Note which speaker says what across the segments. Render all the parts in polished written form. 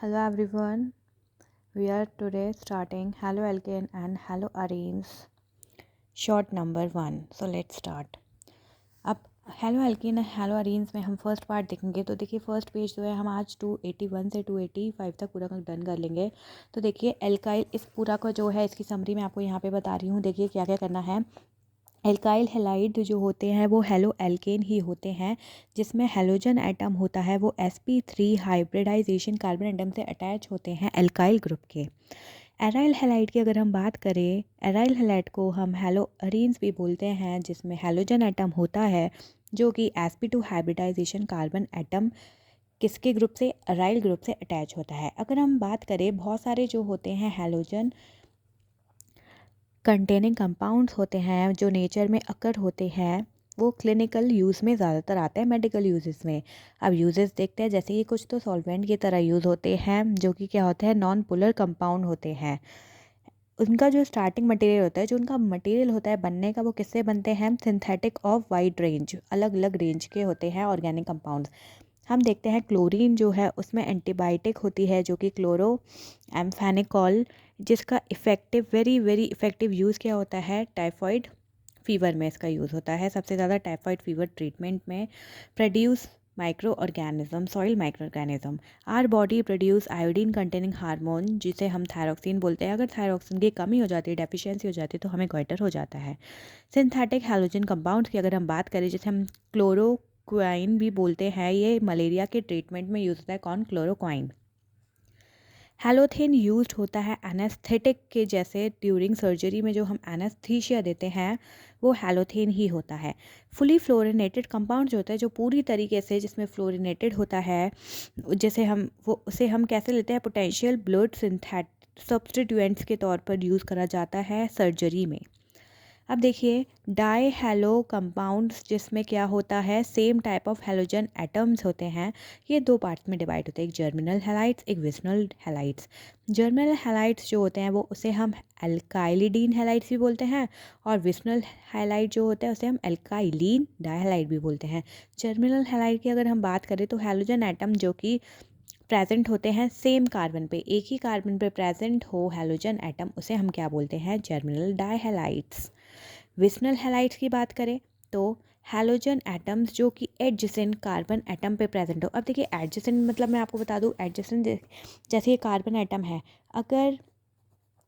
Speaker 1: Hello everyone. We are today starting haloalkane and haloarenes short number 1. So let's start. अब haloalkane और haloarenes में हम first part देखेंगे। तो देखिए फर्स्ट पेज जो है हम आज 281 से 285 तक पूरा डन कर लेंगे। तो देखिए एल्काइल इस पूरा का जो है इसकी समरी मैं आपको यहाँ पे बता रही हूँ। देखिए क्या क्या करना है। एल्काइल हैलाइड जो होते हैं वो हेलो एल्केन ही होते हैं, जिसमें हेलोजन एटम होता है वो sp3 हाइब्रिडाइजेशन कार्बन एटम से अटैच होते हैं एल्काइल ग्रुप के। एराइल हैलाइड की अगर हम बात करें, एराइल हैलाइड को हम हेलोअरीन्स भी बोलते हैं, जिसमें हेलोजन एटम होता है जो कि sp2 हाइब्रिडाइजेशन कार्बन एटम किसके ग्रुप से, एराइल ग्रुप से अटैच होता है। अगर हम बात करें बहुत सारे जो होते हैं हेलोजन कंटेनिंग कंपाउंड्स होते हैं जो नेचर में अकर होते हैं, वो क्लिनिकल यूज़ में ज़्यादातर आते हैं मेडिकल यूजेस में। अब यूजेस देखते हैं, जैसे कि कुछ तो सॉल्वेंट की तरह यूज़ होते हैं जो कि क्या होते हैं, नॉन पोलर कंपाउंड होते हैं। उनका जो स्टार्टिंग मटेरियल होता है, जो उनका मटेरियल होता है बनने का, वो किससे बनते हैं, सिंथेटिक ऑफ वाइड रेंज, अलग अलग रेंज के होते हैं ऑर्गेनिक कंपाउंड्स। हम देखते हैं क्लोरीन जो है उसमें एंटीबायोटिक होती है जो कि क्लोरो एम्फेनिकॉल, जिसका effective very very effective use क्या होता है, टाइफाइड फीवर में इसका यूज़ होता है। सबसे ज़्यादा टाइफाइड फीवर ट्रीटमेंट में। Produce micro organism, soil micro organism. Our body produce iodine containing hormone, जिसे हम थायरोक्सिन बोलते हैं। अगर थायरोक्सिन की कमी हो जाती है, डेफिशिएंसी हो जाती है, तो हमें गोइटर हो जाता है। सिंथेटिक हैलोजन कंपाउंड्स की अगर हम बात करें, जैसे हम क्लोरोक्वाइन भी बोलते हैं, ये मलेरिया के ट्रीटमेंट में यूज़ होता है। कौन, क्लोरोक्वाइन। हैलोथेन यूज्ड होता है एनेस्थेटिक के, जैसे ड्यूरिंग सर्जरी में जो हम एनेस्थीसिया देते हैं वो हैलोथेन ही होता है। फुली फ्लोरिनेटेड कंपाउंड जो होता है, जो पूरी तरीके से जिसमें फ्लोरिनेटेड होता है, जैसे हम वो उसे हम कैसे लेते हैं, पोटेंशियल ब्लड सिंथेट सब्स्टिट्यूएंट्स के तौर पर यूज़ करा जाता है सर्जरी में। अब देखिए डाई हैलो कंपाउंड्स, जिसमें क्या होता है, same type of halogen atoms होते हैं। ये दो पार्ट्स में डिवाइड होते हैं, एक जर्मिनल हैलाइड्स, एक विसनल हैलाइड्स। जर्मिनल हैलाइड्स जो होते हैं वो उसे हम एल्काइलिडीन हैलाइड्स भी बोलते हैं, और विसनल हैलाइड जो होता है उसे हम एल्काइलीन डाइहैलाइड भी बोलते हैं। जर्मिनल हैलाइड की अगर हम बात करें तो हैलोजन एटम जो कि प्रेजेंट होते हैं सेम कार्बन पे, एक ही कार्बन पे प्रेजेंट हो हैलोजन एटम, उसे हम क्या बोलते हैं, जर्मिनल डाइहैलाइड्स। विसनल हैलाइड्स की बात करें तो हैलोजन एटम्स जो कि एडजेसेंट कार्बन एटम पे प्रेजेंट हो। अब देखिए एडजेसेंट मतलब मैं आपको बता दूं, एडजेसेंट जैसे ये कार्बन एटम है, अगर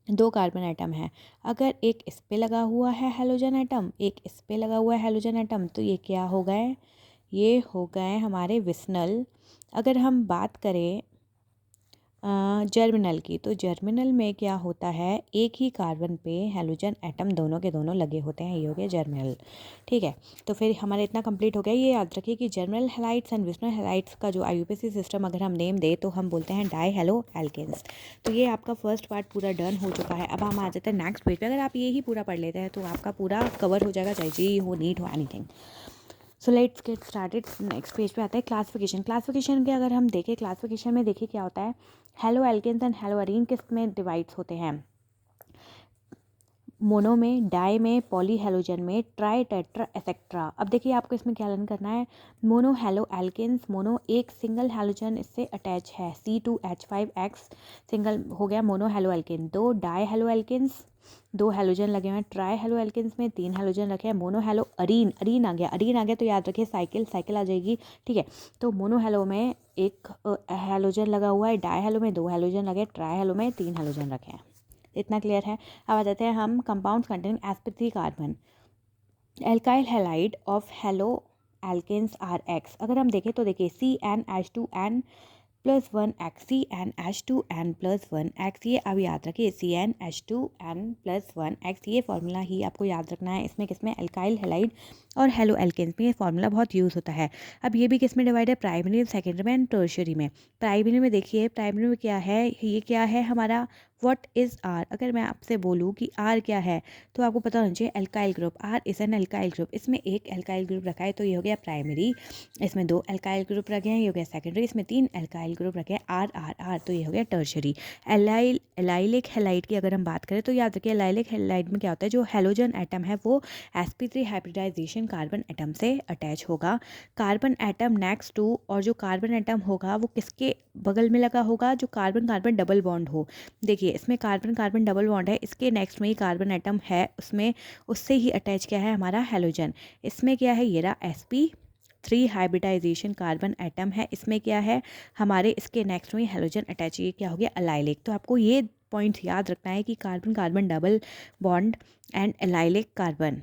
Speaker 1: दो कार्बन एटम है, अगर एक इस पे लगा हुआ है हैलोजन एटम, एक इस पे लगा हुआ है हैलोजन एटम, तो ये क्या हो गए, ये हो गए हमारे विसनल। अगर हम बात करें जर्मिनल की, तो जर्मिनल में क्या होता है, एक ही कार्बन पे हैलोजन एटम दोनों के दोनों लगे होते हैं, ये हो गया जर्मिनल। ठीक है, तो फिर हमारा इतना कंप्लीट हो गया। ये याद रखिए कि germinal halides and vicinal halides का जो आईयूपीएसी सिस्टम अगर हम नेम दे तो हम बोलते हैं डाई हैलो एल्केन्स। तो ये आपका फर्स्ट पार्ट पूरा डन हो चुका है। अब हम आ जाते हैं नेक्स्ट पेज पे। अगर आप ये ही पूरा पढ़ लेते हैं तो आपका पूरा कवर हो जाएगा, चाहे जी हो, नीट हो, anything. So let's get started. Next page पे आता है क्लासिफिकेशन। क्लासिफिकेशन के अगर हम देखें, क्लासिफिकेशन में देखिए क्या होता है, हेलो एल्केन्स एंड हेलोअरीन किस में डिवाइड्स होते हैं, मोनो में, डाई में, पॉली हेलोजन में, ट्राई टेट्रा एक्सेट्रा। अब देखिए आपको इसमें क्या लर्न करना है, मोनो हेलो एल्केन्स, मोनो एक सिंगल हेलोजन इससे अटैच है, C2H5X सिंगल हो गया मोनो हेलो एल्केन। दो डाई हेलो एल्केन्स, दो हेलोजन लगे हुए हैं। ट्राई हेलो एल्केन्स में तीन हेलोजन रखे हैं। मोनो हेलो अरीन, अरीन आ गया, अरीन आ गया तो याद रखिए साइकिल, साइकिल आ जाएगी। ठीक है, तो मोनो हेलो में एक हेलोजन लगा हुआ है, डाई हेलो में दो हेलोजन लगे, ट्राई हेलो में तीन हेलोजन रखे हैं। इतना क्लियर है। अब आ जाते हैं हम compounds containing sp3 carbon. Alkyl halide of halo alkanes R X. अगर हम देखें तो देखिए CnH2n+1X, CnH2n+1X, ये अब याद रखिए CnH2n+1X, ये फॉर्मूला ही आपको याद रखना है। इसमें किसमें, एल्काइल हैलाइड और हेलो एल्केन्स में ये फॉर्मूला बहुत यूज़ होता है। अब ये भी किस में डिवाइड है, प्राइमरी, सेकेंडरी में एंड टर्शियरी में। प्राइमरी में देखिए, प्राइमरी में क्या है, ये क्या है हमारा व्हाट इज़ आर, अगर मैं आपसे बोलूँ कि आर क्या है तो आपको पता होना चाहिए alkyl group, R is an alkyl group. इसमें एक एल्काइल ग्रुप रखा है तो ये हो गया प्राइमरी, इसमें 2 एल्काइल ग्रुप रखे हैं ये हो गया सेकेंडरी, इसमें 3 एल्काइल ग्रुप रखे हैं आर आर आर तो ये हो गया टर्शरी। एलाइलिक हैलाइड की अगर हम बात करें तो याद रखिए एलाइलिक हैलाइड में क्या होता है, जो हेलोजन एटम है वो sp3 हाइब्रिडाइजेशन कार्बन एटम से अटैच होगा। कार्बन एटम नेक्स्ट टू, और जो कार्बन एटम होगा वो किसके बगल में लगा होगा, जो कार्बन कार्बन डबल बॉन्ड हो। देखिए इसमें कार्बन कार्बन डबल बॉन्ड है, इसके नेक्स्ट में ही कार्बन एटम है, उसमें उससे ही अटैच क्या है हमारा हेलोजन। इसमें क्या है, ये रहा sp3 हाइब्रिडाइजेशन कार्बन एटम है, इसमें क्या है हमारे इसके नेक्स्ट में हेलोजन अटैच, ये क्या हो गया अलाइलिक। तो आपको ये पॉइंट याद रखना है कि carbon carbon double bond and allylic carbon.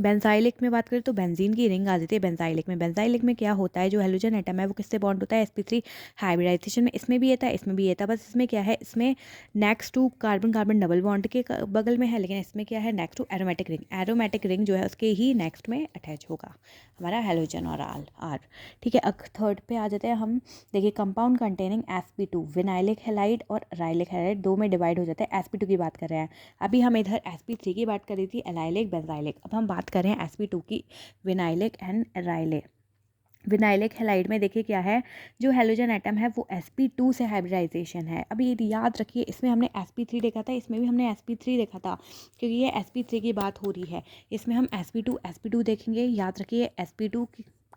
Speaker 1: Benzylic में बात करें तो बेंजीन की रिंग आ जाती है बेंजाइलिक में। बेंजाइलिक में क्या होता है, जो हेलोजन एटम है वो किससे बॉन्ड होता है sp3 हाइब्रिडाइजेशन में, इसमें भी ये था इसमें भी ये था, बस इसमें क्या है इसमें next to carbon carbon double bond के बगल में है, लेकिन इसमें क्या है next to aromatic ring, aromatic ring जो है उसके ही नेक्स्ट में अटैच होगा हमारा हेलोजन और आर। ठीक है, अब थर्ड पे आ जाते हैं हम। देखिए compound containing sp2, vinylic halide और राइलिक हैलाइड दो में डिवाइड हो जाता है। sp2 की बात कर रहे हैं, अभी हम इधर sp3 की बात कर रही थी एलाइलिक बेंजाइलिक, अब हम बात कर रहे हैं sp2 की विनाइलिक एंड राइलिक। विनाइलिक हैलाइड में देखिए क्या है, जो हेलोजन एटम है वो sp2 से हाइब्रिडाइजेशन है। अभी ये याद रखिए इसमें हमने sp3 देखा था, इसमें भी हमने sp3 देखा था, क्योंकि ये sp3 की बात हो रही है। इसमें हम sp2 देखेंगे, याद रखिए sp2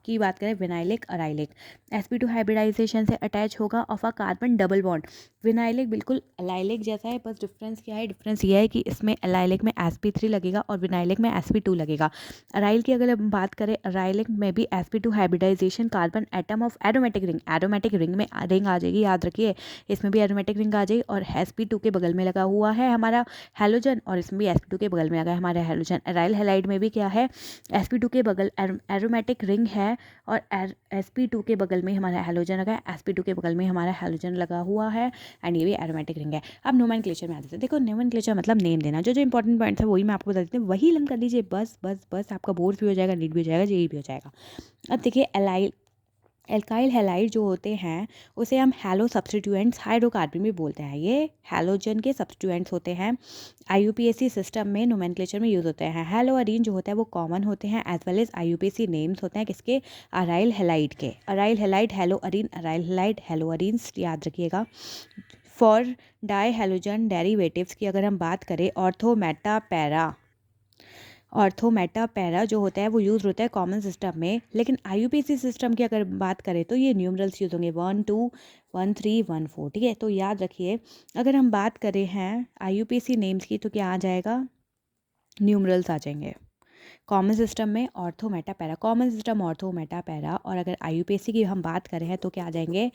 Speaker 1: की बात करें विनाइलिक अराइलिक, sp2 हाइब्रिडाइजेशन से अटैच होगा of a carbon double bond. Vinylic बिल्कुल अलाइलिक जैसा है, बस डिफरेंस क्या है, डिफरेंस ये है कि इसमें अलाइलिक में sp3 लगेगा और विनाइलिक में sp2 लगेगा। अराइल की अगर हम बात करें, अराइलिक में भी sp2 hybridization carbon atom of aromatic ring, aromatic ring में रिंग आ जाएगी, याद रखिए इसमें भी एरोमेटिक रिंग आ जाएगी, और sp2 के बगल में लगा हुआ है हमारा हेलोजन, और इसमें भी sp2 के बगल में लगा है हमारा हेलोजन। अराइल हैलाइड में भी क्या है, sp2 के बगल एरोमेटिक रिंग है और sp2 के बगल में हमारा हेलोजन लगा है, sp2 के बगल में हमारा हेलोजन लगा हुआ है, एंड ये भी एरोमेटिक रिंग है। अब नोमेनक्लेचर में आ जाते हैं। देखो नोमेनक्लेचर मतलब नेम देना, जो जो इंपॉर्टेंट पॉइंट्स है वही मैं आपको बता देती हूँ, वही लर्न कर लीजिए, बस बस बस आपका बोर्ड भी हो जाएगा, नीट भी हो जाएगा, जेई भी हो जाएगा। अब देखिए एल्काइल हैलाइड जो होते हैं उसे हम हैलो सब्स्टिट्यूएंट्स हाइड्रोकार्बन भी बोलते हैं, ये हैलोजन के सब्स्टिट्यूएंट्स होते हैं, IUPAC सिस्टम में नोमेनक्लेचर में यूज़ होते हैं। हैलो अरीन जो होता है वो कॉमन होते हैं, as well as IUPAC names होते हैं किसके, अराइल हैलाइड के। Aryl halide halo arene, aryl halide halo arenes, याद रखिएगा। फॉर डाई हैलोजन डेरिवेटिव्स की अगर हम बात करें, ortho Meta para, ortho Meta para जो होता है वो यूज़ होता है कॉमन सिस्टम में, लेकिन IUPAC सिस्टम की अगर बात करें तो ये न्यूमरल्स यूज़ होंगे 1 2 1 3 1 4। ठीक है, तो याद रखिए अगर हम बात करें हैं IUPAC नेम्स की तो क्या आ जाएगा, न्यूमरल्स आ जाएंगे कॉमन सिस्टम में, ortho Meta para, common system ortho Meta para. और अगर IUPAC की हम बात करें हैं तो क्या आ जाएंगे,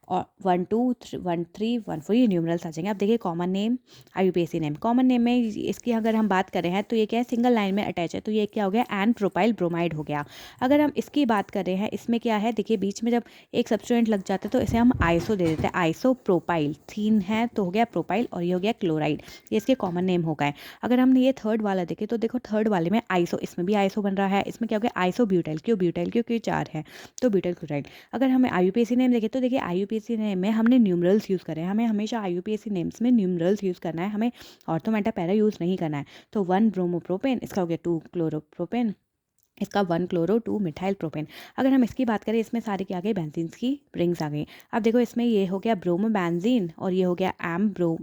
Speaker 1: और 1 2 1 3 1 4 ये न्यूमरल्स आ जाएंगे। अब देखिए common name IUPAC name, common name में इसकी अगर हम बात करें हैं तो ये क्या है, सिंगल लाइन में अटैच है, तो ये क्या हो गया एन प्रोपाइल ब्रोमाइड हो गया। अगर हम इसकी बात कर रहे हैं, इसमें क्या है, देखिए बीच में जब एक सब्स्टिट्यूएंट लग जाता है तो इसे हम आइसो दे देते हैं, आइसो प्रोपाइल, थीन है तो हो गया प्रोपाइल, और ये हो गया क्लोराइड, ये इसके कॉमन नेम हो गए। अगर हमने ये थर्ड वाला देखे तो देखो थर्ड वाले में आइसो, इसमें भी आइसो बन रहा है, इसमें क्या हो गया आइसो ब्यूटाइल, क्योंकि 4 है तो ब्यूटाइल क्लोराइड। अगर हमें IUPAC नेम देखे तो देखिए IUPAC नेम में हमने न्यूमरल्स यूज़ करें, हमें हमेशा IUPAC नेम्स में न्यूमरल्स यूज़ करना है, हमें ऑर्थो मेटा पैरा यूज़ नहीं करना है। तो 1 ब्रोमोप्रोपेन, इसका हो गया 2 क्लोरोप्रोपेन, इसका 1 क्लोरो 2 मिथाइल प्रोपेन। अगर हम इसकी बात करें, इसमें सारे क्या आ गए, बेंजीन्स की रिंग्स आ गई। अब देखो इसमें ये हो गया ब्रोमो बेंजीन और ये हो गया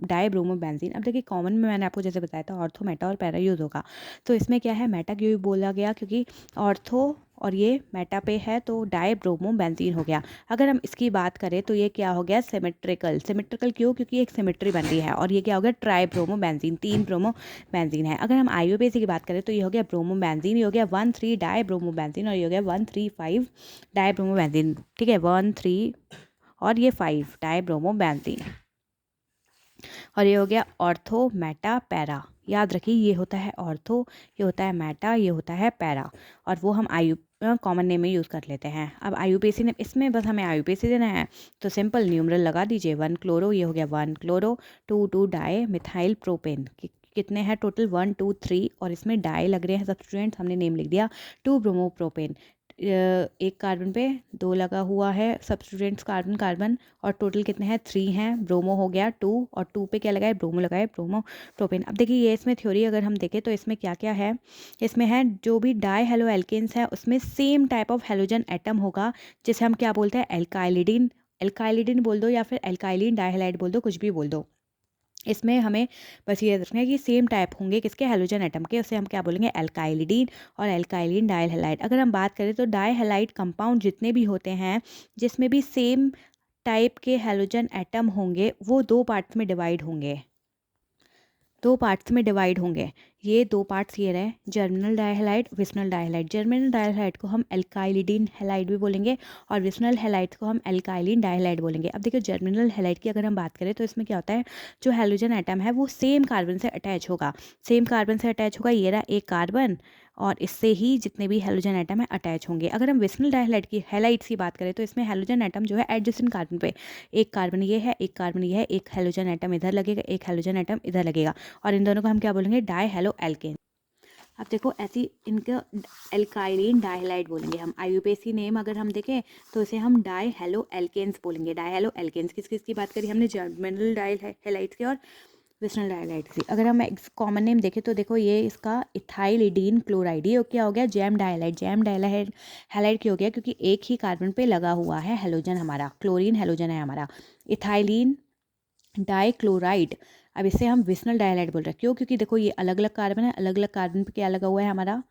Speaker 1: डाई ब्रोमो बेंजीन। अब देखिए कॉमन में मैंने आपको जैसे बताया था ऑर्थो मेटा और पैरा यूज़ होगा, तो इसमें क्या है मेटा क्यों बोला गया, क्योंकि ऑर्थो और ये मेटा पे है तो डाई ब्रोमो बेंजीन हो गया। अगर हम इसकी बात करें तो ये क्या हो गया सिमेट्रिकल, सिमेट्रिकल क्यों, क्योंकि एक सिमेट्री बन रही है, और ये क्या हो गया try bromo benzene, 3 bromo benzene है। अगर हम IUPAC की बात करें तो ये हो गया ब्रोमो बेंजीन, ये हो गया 1 3 डाई ब्रोमो बेंजीन, और ये हो गया 1 3 5 डाई ब्रोमो बेंजीन। ठीक है, 1 3 और ये 5 डाई ब्रोमो बेंजीन, और ये हो गया ऑर्थो मेटा पैरा। याद रखिए ये होता है ऑर्थो, ये होता है मेटा, ये होता है पैरा, और वो हम कॉमन नेम में यूज़ कर लेते हैं। अब IUPAC नेम, इसमें बस हमें IUPAC देना है तो सिंपल न्यूमरल लगा दीजिए, 1 क्लोरो, ये हो गया 1 क्लोरो, 2 2 डाई मिथाइल प्रोपेन, कितने हैं टोटल 1 2 3, और इसमें डाई लग रहे हैं सब्स्टिट्यूएंट्स, हमने नेम लिख दिया 2 ब्रोमोप्रोपेन, एक कार्बन पे 2 लगा हुआ है सब्स्टिट्यूएंट्स कार्बन कार्बन, और टोटल कितने हैं 3 हैं। ब्रोमो हो गया 2, और 2 पे क्या लगा है ब्रोमो लगा है, ब्रोमो प्रोपेन। अब देखिए ये इसमें थ्योरी अगर हम देखें तो इसमें क्या क्या है, इसमें है जो भी डाई हेलो एल्केन्स है उसमें same type of halogen atom होगा, जिसे हम क्या बोलते हैं एल्काइलिडीन। एल्काइलिडीन बोल दो या फिर एल्काइलिन डाइहैलाइड बोल दो, कुछ भी बोल दो। इसमें हमें बस ये रखना है कि सेम टाइप होंगे किसके हेलोजन एटम के, उसे हम क्या बोलेंगे एल्काइलिडीन और एल्काइलिन डाइहैलाइड। अगर हम बात करें तो डाइहैलाइड कंपाउंड जितने भी होते हैं जिसमें भी सेम टाइप के हेलोजन एटम होंगे वो 2 पार्ट्स में डिवाइड होंगे, 2 पार्ट्स में डिवाइड होंगे। ये 2 पार्ट्स ये रहे, जर्मिनल डाइहैलाइड, विसनल डाइहैलाइड। जर्मिनल डाइहैलाइड को हम एल्काइलिडीन हैलाइड भी बोलेंगे और विसनल हैलाइड को हम एल्काइलिन डाइहैलाइड बोलेंगे। अब देखिए जर्मिनल हैलाइड की अगर हम बात करें तो इसमें क्या होता है, जो हेलोजन एटम है वो सेम कार्बन से अटैच होगा, सेम कार्बन से अटैच होगा। ये रहा एक कार्बन और इससे ही जितने भी हेलोजन एटम है अटैच होंगे। अगर हम विसनल डाइहैलाइड की हैलाइड्स की बात करें तो इसमें हेलोजन एटम जो है एडजेसेंट कार्बन पे, एक कार्बन ये है, एक कार्बन ये है, एक हेलोजन एटम इधर लगेगा, एक हेलोजन एटम इधर लगेगा, और इन दोनों को हम क्या बोलेंगे डाई हेलो एल्केन। अब देखो ऐसी इनका एल्काइलिन डाइहैलाइड बोलेंगे हम। आईयूपीएसी नेम अगर हम देखें तो इसे हम डाई हेलो एल्केन्स बोलेंगे। डाई हेलो एल्केन्स किस किस की बात करी हमने, जर्मिनल डाइहैलाइड्स की और विसनल डाइहैलाइड्स की। अगर हम कॉमन नेम देखें तो देखो ये इसका इथाइलिडीन क्लोराइड, ये क्या हो गया जैम डाइहैलाइड। जैम डाइहैलाइड हैलाइड क्यों हो गया, क्योंकि एक ही कार्बन पे लगा हुआ है हेलोजन, हमारा क्लोरीन हेलोजन है हमारा। इथाइलिन डाइक्लोराइड, अब इसे हम विसनल डाइहैलाइड बोल रहे हैं। क्यों, क्योंकि देखो ये अलग अलग कार्बन है, अलग अलग कार्बन पे क्या लगा हुआ है हमारा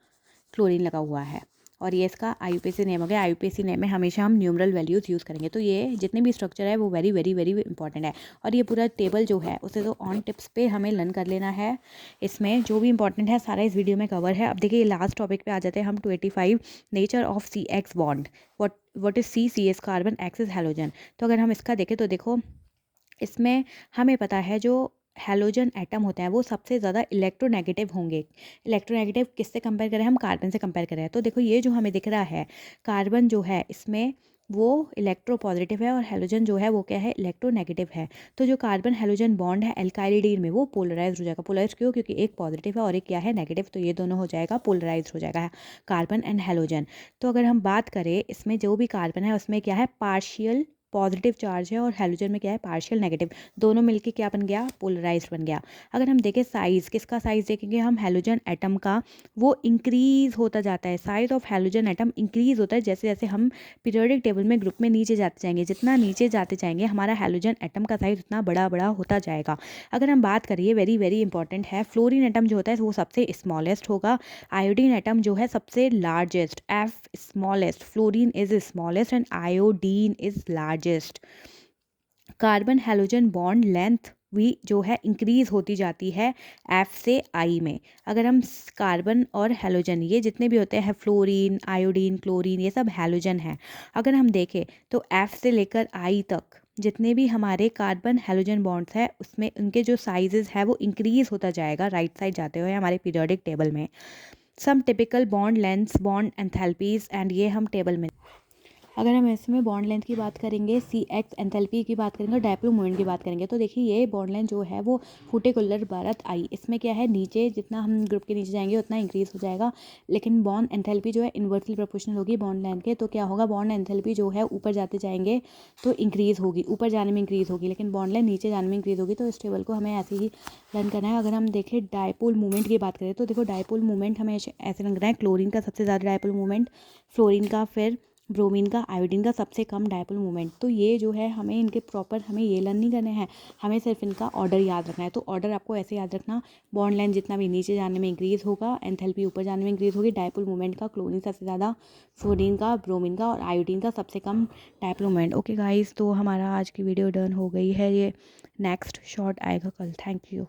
Speaker 1: क्लोरीन लगा हुआ है, और ये इसका आईयूपीएसी नेम हो गया। आईयूपीएसी नेम में हमेशा हम न्यूमरल वैल्यूज़ यूज़ करेंगे। तो ये जितने भी स्ट्रक्चर है वो वेरी वेरी वेरी इंपॉर्टेंट है, और ये पूरा टेबल जो है उसे तो ऑन टिप्स पे हमें लर्न कर लेना है। इसमें जो भी इंपॉर्टेंट है सारा इस वीडियो में कवर है। अब देखिए लास्ट टॉपिक पे आ जाते हैं हम 285 nature of C X bond. What is C is carbon, X is halogen. तो अगर हम इसका देखें तो देखो इसमें हमें पता है जो हैलोजन एटम होते हैं वो सबसे ज़्यादा इलेक्ट्रोनेगेटिव होंगे। इलेक्ट्रोनेगेटिव किससे कंपेयर करें, हम कार्बन से कंपेयर करें। तो देखो ये जो हमें दिख रहा है कार्बन जो है इसमें वो इलेक्ट्रो पॉजिटिव है, और हैलोजन जो है वो क्या है इलेक्ट्रोनेगेटिव है। तो जो कार्बन हैलोजन बॉन्ड है एल्काइलिडीन में वो पोलराइज हो जाएगा। पोलराइज क्यों, क्योंकि एक पॉजिटिव है और एक क्या है नेगेटिव, तो ये दोनों हो जाएगा पोलराइज हो जाएगा कार्बन एंड हैलोजन। तो अगर हम बात करें इसमें जो भी कार्बन है उसमें क्या है पार्शियल पॉजिटिव चार्ज है, और हैलोजन में क्या है पार्शियल नेगेटिव, दोनों मिलके क्या बन गया पोलराइज्ड बन गया। अगर हम देखें साइज़, किसका साइज़ देखेंगे हम हैलोजन एटम का, वो इंक्रीज होता जाता है। Size of halogen atom increase होता है जैसे जैसे हम पीरियोडिक टेबल में ग्रुप में नीचे जाते जाएंगे। जितना नीचे जाते जाएंगे हमारा हैलोजन एटम का साइज उतना बड़ा बड़ा होता जाएगा। अगर हम बात करिए वेरी वेरी इंपॉर्टेंट है, फ्लोरीन एटम जो होता है वो सबसे स्मॉलेस्ट होगा, आयोडीन एटम जो है सबसे largest, F smallest, fluorine is smallest and iodine is largest. Carbon halogen bond length भी जो है इंक्रीज होती जाती है एफ से आई में। अगर हम कार्बन और हैलोजन ये जितने भी होते हैं फ्लोरीन आयोडीन क्लोरीन ये सब हैलोजन हैं। अगर हम देखें तो एफ से लेकर आई तक जितने भी हमारे कार्बन हैलोजन बॉन्ड्स हैं उसमें उनके जो साइजेस है वो इंक्रीज होता जाएगा राइट साइड जाते हुए हमारे पीरियोडिक टेबल में। Some typical bond lengths bond enthalpies and ये हम टेबल में, अगर हम इसमें बॉन्ड लेंथ की बात करेंगे सी एक्स एंथैल्पी की बात करेंगे और डायपोल मोमेंट की बात करेंगे तो देखिए ये बॉन्ड लेंथ जो है वो फुटिकुलर भारत आई, इसमें क्या है नीचे जितना हम ग्रुप के नीचे जाएंगे उतना इंक्रीज हो जाएगा, लेकिन बॉन्ड एंथैल्पी जो है इन्वर्सली प्रोपोर्शनल होगी बॉन्ड लेंथ के। तो क्या होगा बॉन्ड एंथैल्पी जो है ऊपर जाते जाएंगे तो इंक्रीज होगी, ऊपर जाने में इंक्रीज होगी, लेकिन बॉन्ड लेंथ नीचे जाने में इंक्रीज होगी। तो इस टेबल को हमें ऐसे ही लर्न करना है। अगर हम देखें डायपोल मूवमेंट की बात करें तो देखो डायपोल मूवमेंट हमें ऐसे लग रहा है क्लोरीन का सबसे ज़्यादा डायपोल मूवमेंट, फ्लोरीन का, फिर ब्रोमीन का, आयोडीन का सबसे कम डायपोल मूवमेंट। तो ये जो है हमें इनके प्रॉपर हमें ये लर्न नहीं करने हैं, हमें सिर्फ इनका ऑर्डर याद रखना है। तो ऑर्डर आपको ऐसे याद रखना, बॉन्ड लेंथ जितना भी नीचे जाने में इंक्रीज होगा एंथैल्पी ऊपर जाने में इंक्रीज होगी, डायपोल मूवमेंट का क्लोरीन सबसे ज़्यादा, फ्लोरीन का, ब्रोमीन का और आयोडीन का सबसे कम डायपोल मूवमेंट। ओके गाइस, तो हमारा आज की वीडियो डन हो गई है। ये नेक्स्ट शॉट आएगा कल। Thank you.